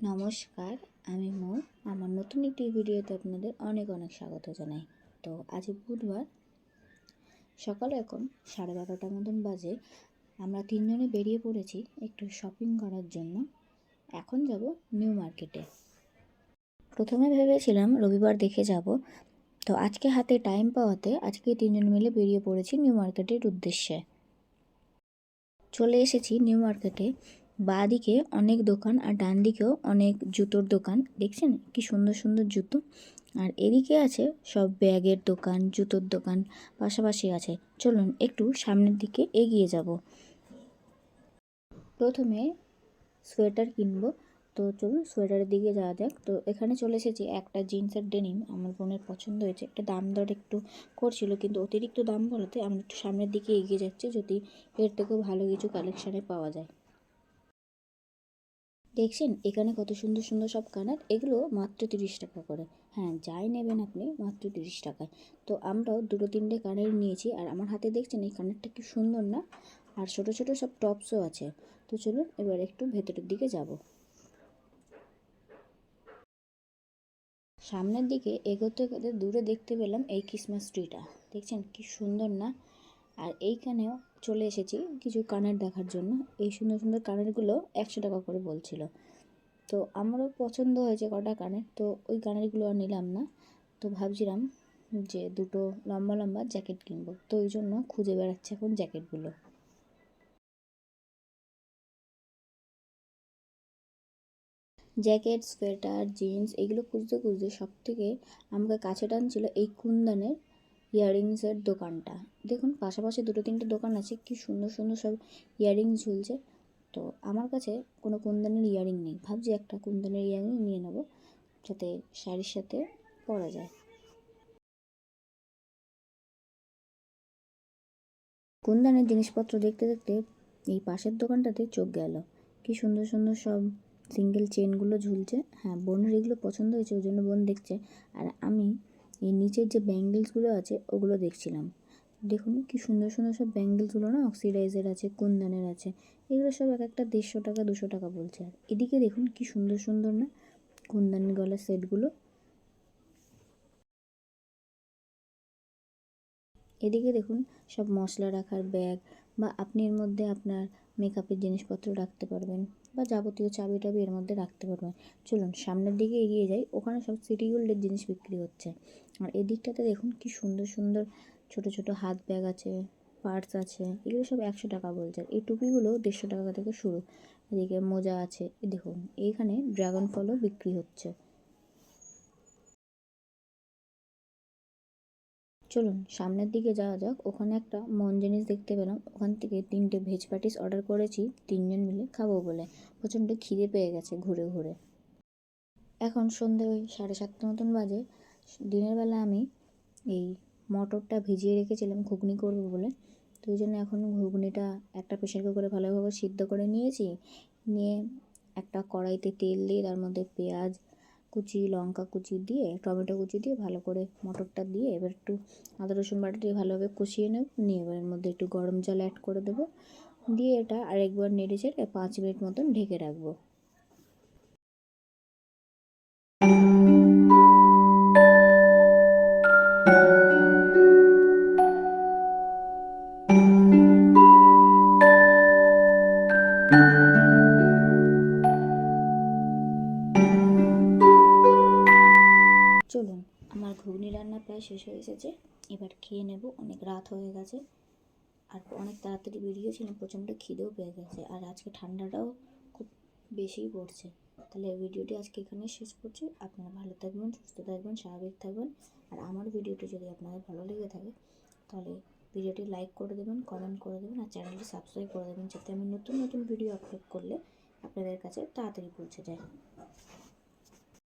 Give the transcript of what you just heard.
নমস্কার, আমি মৌ। আমার নতুন একটি ভিডিওতে আপনাদের অনেক অনেক স্বাগত জানাই। তো আজ বুধবার সকালে এখন 12:30 মতন বাজে। আমরা তিনজনে বেরিয়ে পড়েছি একটু শপিং করার জন্য। এখন যাব নিউ মার্কেটে। প্রথমে ভেবেছিলাম রবিবার দেখে যাব, তো আজকে হাতে টাইম পাওয়াতে আজকে তিনজন মিলে বেরিয়ে পড়েছি নিউ মার্কেটের উদ্দেশ্যে। চলে এসেছি নিউ মার্কেটে। বাঁ দিকে অনেক দোকান আর ডান দিকেও অনেক জুতোর দোকান। দেখছেন কি সুন্দর সুন্দর জুতো। আর এদিকে আছে সব ব্যাগের দোকান, জুতোর দোকান পাশাপাশি আছে। চলুন একটু সামনের দিকে এগিয়ে যাব। প্রথমে সোয়েটার কিনবো, তো চলুন সোয়েটারের দিকে যাওয়া যাক। তো এখানে চলে এসেছি একটা জিন্সের ডেনিম আমার বোনের পছন্দ হয়েছে। একটা দাম দর একটু করছিল, কিন্তু অতিরিক্ত দাম বলাতে আমরা একটু সামনের দিকে এগিয়ে যাচ্ছি, যদি এর থেকেও ভালো কিছু কালেকশানে পাওয়া যায়। দেখছেন এখানে কত সুন্দর সুন্দর সব কানের, এগুলো মাত্র 30 টাকা করে। হ্যাঁ, যাই নেবেন আপনি মাত্র 30 টাকায়। তো আমরাও দুটো তিনটে কানের নিয়েছি। আর আমার হাতে দেখছেন এই কানেরটা কি সুন্দর না? আর ছোট ছোট সব টপসও আছে। তো চলুন এবার একটু ভেতরের দিকে যাব। সামনের দিকে এগোতে এগোতে দূরে দেখতে পেলাম এই ক্রিসমাস ট্রিটা। দেখছেন কি সুন্দর না? আর এইখানেও চলে এসেছি কিছু কানের দেখার জন্য। এই সুন্দর সুন্দর কানেরগুলো 100 টাকা করে বলছিল। তো আমারও পছন্দ হয়েছে কটা কানের, তো ওই কানেরগুলো আর নিলাম না। তো ভাবছিলাম যে দুটো লম্বা লম্বা জ্যাকেট কিনবো, তো ওই জন্য খুঁজে বেড়াচ্ছে এখন জ্যাকেটগুলো। জ্যাকেট, সোয়েটার, জিন্স এগুলো খুঁজতে খুঁজতে সব থেকে আমাকে কাছে টানছিল এই কুন্দনের ইয়াররিংসের দোকানটা। দেখুন পাশাপাশি দুটো তিনটে দোকান আছে, কি সুন্দর সুন্দর সব ইয়াররিংস ঝুলছে। তো আমার কাছে কোনো কুন্দনের ইয়াররিং নেই, ভাবছি একটা কুন্দনের ইয়াররিং নিয়ে নেবো, যাতে শাড়ির সাথে পরা যায়। কুন্দনের জিনিসপত্র দেখতে দেখতে এই পাশের দোকানটাতে চোখ গেল। কি সুন্দর সুন্দর সব সিঙ্গেল চেনগুলো ঝুলছে। হ্যাঁ, বোনের এগুলো পছন্দ হয়েছে, ওই জন্য বোন দেখছে। আর আমি এই নিচের যে ব্যাঙ্গেলসগুলো আছে ওগুলো দেখছিলাম। দেখুন কি সুন্দর সুন্দর সব ব্যাঙ্গেলসগুলো না, অক্সিডাইজের আছে, কুন্দনের আছে। এগুলো সব এক একটা 150 টাকা 200 টাকা বলছে। আর এদিকে দেখুন কি সুন্দর সুন্দর না কুন্দনের গলার সেটগুলো। এদিকে দেখুন সব মশলা রাখার ব্যাগ, বা আপনি এর মধ্যে আপনার মেকআপের জিনিসপত্র রাখতে পারবেন, বা যাবতীয় চাবি টাবি এর মধ্যে রাখতে পারবেন। চলুন সামনের দিকে এগিয়ে যাই, ওখানে সব সিটি গোল্ডের জিনিস বিক্রি হচ্ছে। আর এদিকটাতে দেখুন কি সুন্দর সুন্দর ছোট ছোট হাত ব্যাগ আছে, পার্স আছে। এগুলো সব 100 টাকা বলছে। আর এই টুপিগুলো 150 টাকা থেকে শুরু। এদিকে মোজা আছে। দেখুন এইখানে ড্রাগন ফলও বিক্রি হচ্ছে। চলুন সামনের দিকে যাওয়া যাক। ওখানে একটা মন জিনিস দেখতে পেলাম, ওখান থেকে 3টে ভেজ প্যাটিস অর্ডার করেছি তিনজন মিলে খাবো বলে। প্রচণ্ড খিদে পেয়ে গেছে ঘুরে ঘুরে। এখন সন্ধে ওই 7:30 মতন বাজে। দিনের বেলা আমি এই মটরটা ভিজিয়ে রেখেছিলাম ঘুগনি করবো বলে, তো ওই জন্য এখন ঘুগনিটা একটা প্রেশার কুকারে ভালোভাবে সিদ্ধ করে নিয়েছি। নিয়ে একটা কড়াইতে তেল দিয়ে তার মধ্যে পেঁয়াজ কুচি, লঙ্কা কুচি দিয়ে, টমেটো কুচি দিয়ে ভালো করে মটরটা দিয়ে এবার একটু আদা রসুন বাটা দিয়ে ভালোভাবে কষিয়ে নেব। নিয়ে এবার এর মধ্যে একটু গরম জল অ্যাড করে দেবো। দিয়ে এটা আরেকবার নেড়ে চেড়ে 5 মিনিট মতন ঢেকে রাখবো। চলুন আমার ঘুগনি রান্না প্রায় শেষ হয়ে এসেছে, এবার খেয়ে নেব। অনেক রাত হয়ে গেছে আর অনেক তাড়াতাড়ি বেরিয়েছিলাম, প্রচণ্ড খিদেও পেয়ে গেছে। আর আজকে ঠান্ডাটাও খুব বেশিই পড়ছে। তাহলে ভিডিওটি আজকে এখানে শেষ করছি। আপনারা ভালো থাকবেন, সুস্থ থাকবেন, স্বাভাবিক থাকবেন। আর আমার ভিডিওটি যদি আপনাদের ভালো লেগে থাকে তাহলে ভিডিওটি লাইক করে দেবেন, কমেন্ট করে দেবেন, আর চ্যানেলটি সাবস্ক্রাইব করে দেবেন, যাতে আমি নতুন নতুন ভিডিও আপলোড করলে আপনাদের কাছে তাড়াতাড়ি পৌঁছে যায়।